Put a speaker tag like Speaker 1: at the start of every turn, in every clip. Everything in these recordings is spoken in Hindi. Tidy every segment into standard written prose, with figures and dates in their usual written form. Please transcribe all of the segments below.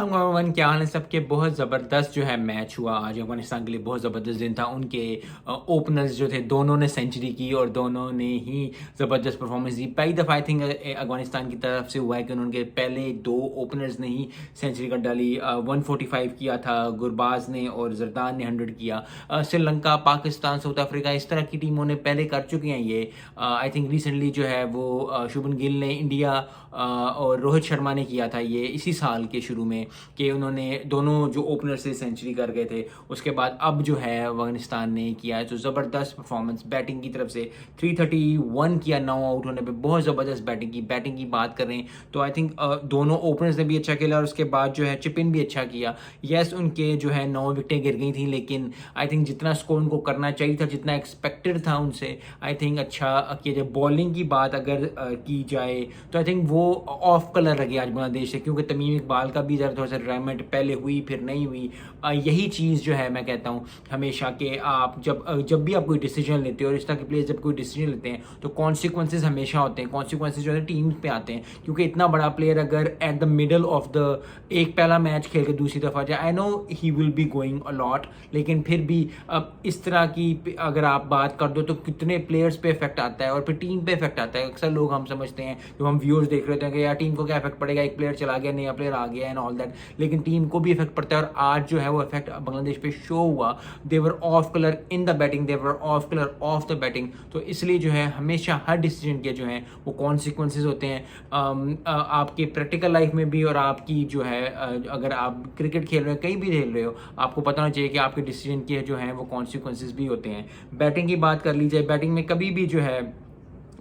Speaker 1: वन क्या हाल है सबके। बहुत ज़बरदस्त जो है मैच हुआ आज। अफगानिस्तान के लिए बहुत ज़बरदस्त दिन था। उनके ओपनर्स जो थे दोनों ने सेंचुरी की और दोनों ने ही ज़बरदस्त परफॉर्मेंस दी। पहली दफ़ा आई थिंक अफगानिस्तान की तरफ से हुआ है कि उनके पहले दो ओपनर्स ने ही सेंचुरी कर डाली। 145 किया था गुरबाज ने और जरदान ने 100 किया। श्रीलंका, पाकिस्तान, साउथ अफ्रीका इस तरह की टीमों ने पहले कर चुकी हैं ये। आई थिंक रिसेंटली जो है वो शुभमन गिल ने इंडिया और रोहित शर्मा ने किया था ये इसी साल के शुरू में, कि उन्होंने दोनों जो ओपनर से सेंचुरी कर गए थे। उसके बाद अब जो है अफगानिस्तान ने किया है तो ज़बरदस्त परफॉर्मेंस बैटिंग की तरफ से। 331 किया 9 आउट होने पे, बहुत ज़बरदस्त बैटिंग की। बैटिंग की बात करें तो आई थिंक दोनों ओपनर्स ने भी अच्छा खेला और उसके बाद जो है चिपिन भी अच्छा किया। यस, उनके जो है 9 विकेटें गिर गई थी, लेकिन आई थिंक जितना स्कोर उनको करना चाहिए था, जितना एक्सपेक्टेड था उनसे, आई थिंक अच्छा किया जाए। बॉलिंग की बात अगर की जाए तो आई थिंक वो ऑफ कलर लगे आज बांग्लादेश से, क्योंकि तमीम इकबाल का भी ज़रा थोड़ा सा रिटायरमेंट पहले हुई फिर नहीं हुई। यही चीज़ जो है मैं कहता हूँ हमेशा कि आप जब भी आप कोई डिसीजन लेते हो और इस तरह के प्लेयर्स जब कोई डिसीजन लेते हैं तो कॉन्सिक्वेंसेज हमेशा होते हैं। कॉन्सिक्वेंसेज जो है टीम पे आते हैं, क्योंकि इतना बड़ा प्लेयर अगर at the middle of the एक पहला मैच खेल के दूसरी दफ़ा जाए, I know he will be going a lot, लेकिन फिर भी अब इस तरह की अगर आप बात कर दो तो कितने प्लेयर्स पे इफेक्ट आता है और फिर टीम पे इफेक्ट आता है। अक्सर लोग हम समझते हैं, जो हम व्यूअर्स देख रहे हैं कि यार टीम को क्या इफेक्ट पड़ेगा, एक प्लेयर चला गया, नया प्लेयर आ गया एंड ऑल दैट, लेकिन टीम को भी इफेक्ट पड़ता है। और आज जो है वो इफेक्ट बांग्लादेश पे शो हुआ। They were off colour in the batting, they were off colour off the batting. तो इसलिए जो है हमेशा हर डिसीजन के जो है वो कॉन्सिक्वेंसेज होते हैं आपके प्रैक्टिकल लाइफ में भी, और आपकी जो है अगर आप क्रिकेट खेल रहे हो, कहीं भी खेल रहे हो, आपको पता होना चाहिए कि आपके डिसीजन के जो है वो कॉन्सिक्वेंसेज भी होते हैं। बैटिंग की बात कर ली जाए, बैटिंग में कभी भी जो है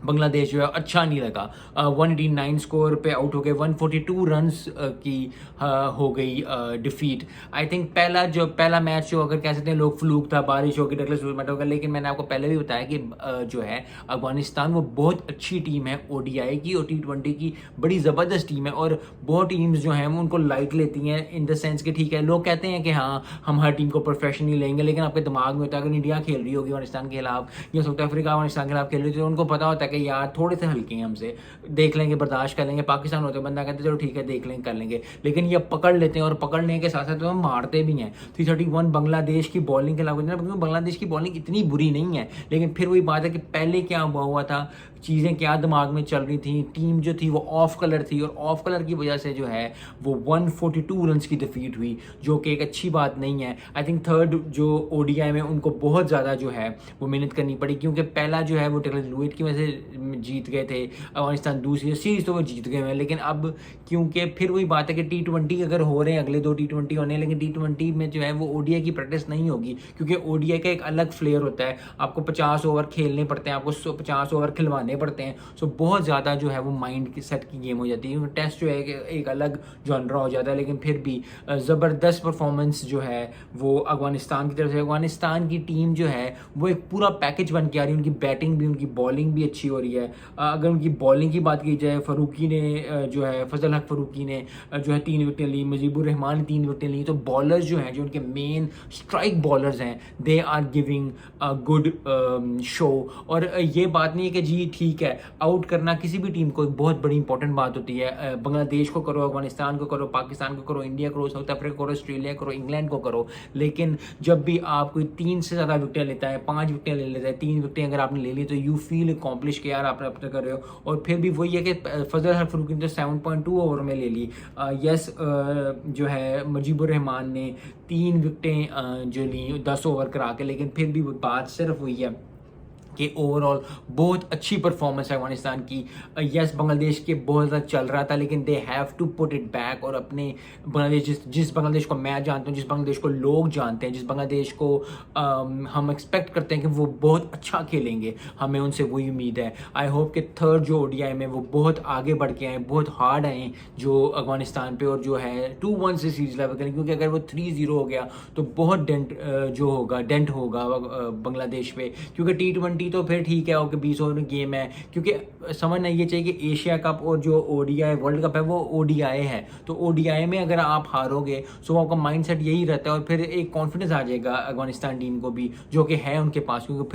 Speaker 1: बांग्लादेश जो है अच्छा नहीं लगा। 189 स्कोर पे आउट हो गए, 142 रन्स की हो गई डिफीट। आई थिंक पहला मैच जो अगर कह सकते हैं लोग फ्लूक था, बारिश होगी, डगलस लूज होगा, लेकिन मैंने आपको पहले भी बताया कि जो है अफगानिस्तान वो बहुत अच्छी टीम है ओडीआई की और T20 की, बड़ी ज़बरदस्त टीम है। और बहुत टीम्स जो हैं वो उनको लाइट लेती हैं इन द सेंस कि ठीक है, लोग कहते हैं कि हाँ हम हर टीम को प्रोफेशनली लेंगे, लेकिन आपके दिमाग में होता है अगर इंडिया खेल रही होगी अफगानिस्तान के खिलाफ या साउथ अफ्रीका अफगानिस्तान के खिलाफ खेल रही होती, तो उनको पता होता है कि यार थोड़े से हल्के हैं, हमसे देख लेंगे, बर्दाश्त कर लेंगे। पाकिस्तान होते बंदा कहते चलो ठीक है देख लेंगे, कर लेंगे, लेकिन ये पकड़ लेते हैं और पकड़ने के साथ साथ तो मारते भी हैं। 331 बांग्लादेश की बॉलिंग के अलावा, बांग्लादेश की बॉलिंग इतनी बुरी नहीं है, लेकिन फिर वही बात है कि पहले क्या हुआ था, चीज़ें क्या दिमाग में चल रही थी, टीम जो थी वो ऑफ कलर थी और ऑफ कलर की वजह से जो है वो 142 रन्स की डिफीट हुई, जो कि एक अच्छी बात नहीं है। आई थिंक थर्ड जो ओडीआई में उनको बहुत ज़्यादा जो है वो मेहनत करनी पड़ी, क्योंकि पहला जो है वो डगलस लुईस की वजह से जीत गए थे अफगानिस्तान, दूसरी सीरीज तो वो जीत गए हैं, लेकिन अब क्योंकि फिर वही बात है कि T20 अगर हो रहे हैं, अगले 2 T20 होने हैं, लेकिन T20 में जो है वो ओडीआई की प्रैक्टिस नहीं होगी, क्योंकि ओडीआई का एक अलग फ्लेयर होता है, आपको 50 ओवर खेलने पड़ते हैं, आपको 50 ओवर खिलवाने पड़ते हैं। सो बहुत ज़्यादा जो है वो माइंड की सेट की गेम हो जाती है, क्योंकि टेस्ट जो है एक अलग जॉनरा हो जाता है। लेकिन फिर भी ज़बरदस्त परफॉर्मेंस जो है वो अफगानिस्तान की तरफ से। अफगानिस्तान की टीम जो है वो एक पूरा पैकेज बन के आ रही है, उनकी बैटिंग भी उनकी बॉलिंग भी अच्छी हो रही है। अगर उनकी बॉलिंग की बात की जाए, फ़ारूकी ने जो है फजल हक फ़ारूकी ने जो है 3 विकेटें ली, मुजीबुर रहमान ने 3 विकेटें ली। तो बॉलर्स जो हैं, जो उनके मेन स्ट्राइक बॉलर्स हैं, they are giving a good show. और ये बात नहीं है कि जी ठीक है आउट करना किसी भी टीम को एक बहुत बड़ी इंपॉर्टेंट बात होती है। बांग्लादेश को करो, अफगानिस्तान को करो, पाकिस्तान को करो, इंडिया करो, साउथ अफ्रीका करो, ऑस्ट्रेलिया करो, इंग्लैंड को करो, लेकिन जब भी आप कोई 3 से ज़्यादा विकेटें लेता है, 5 विकेटें ले लेता है, 3 विकेटें अगर आपने ले ली तो यू फील अकॉम्प्लिश कि यार आपने अपने कर रहे हो। और फिर भी वही है कि फजल हक फ़ारूकी ने तो 7.2 ओवर में ले ली। यस, जो है मुजीबुर रहमान ने 3 विकेटें जो ली 10 ओवर करा के, लेकिन फिर भी बात सिर्फ हुई है कि ओवरऑल बहुत अच्छी परफॉर्मेंस है अफगानिस्तान की। यस, बांग्लादेश के बहुत ज़्यादा चल रहा था, लेकिन they have to put it back. और अपने बांग्लादेश जिस बांग्लादेश को मैं जानता हूँ, जिस बांग्लादेश को लोग जानते हैं, जिस बांग्लादेश को हम एक्सपेक्ट करते हैं कि वो बहुत अच्छा खेलेंगे, हमें उनसे वही उम्मीद है। आई होप कि थर्ड जो ओडीआई में वो बहुत आगे बढ़ के आए, बहुत हार्ड आए जो अफगानिस्तान पे, और जो है 2-1 से सीरीज लेवल करें, क्योंकि अगर वो 3-0 हो गया तो बहुत डेंट होगा बांग्लादेश पे। क्योंकि T20 तो फिर ठीक है, ओके 20 ओवर गेम है, क्योंकि समझना ये चाहिए कि एशिया कप और जो ओडीआई वर्ल्ड कप है वो ओडीआई है। तो ओडीआई में अगर आप हारोगे तो आपका माइंडसेट यही रहता है, और फिर एक कॉन्फिडेंस आ जाएगा अफगानिस्तान टीम को भी, जो कि है उनके पास, क्योंकि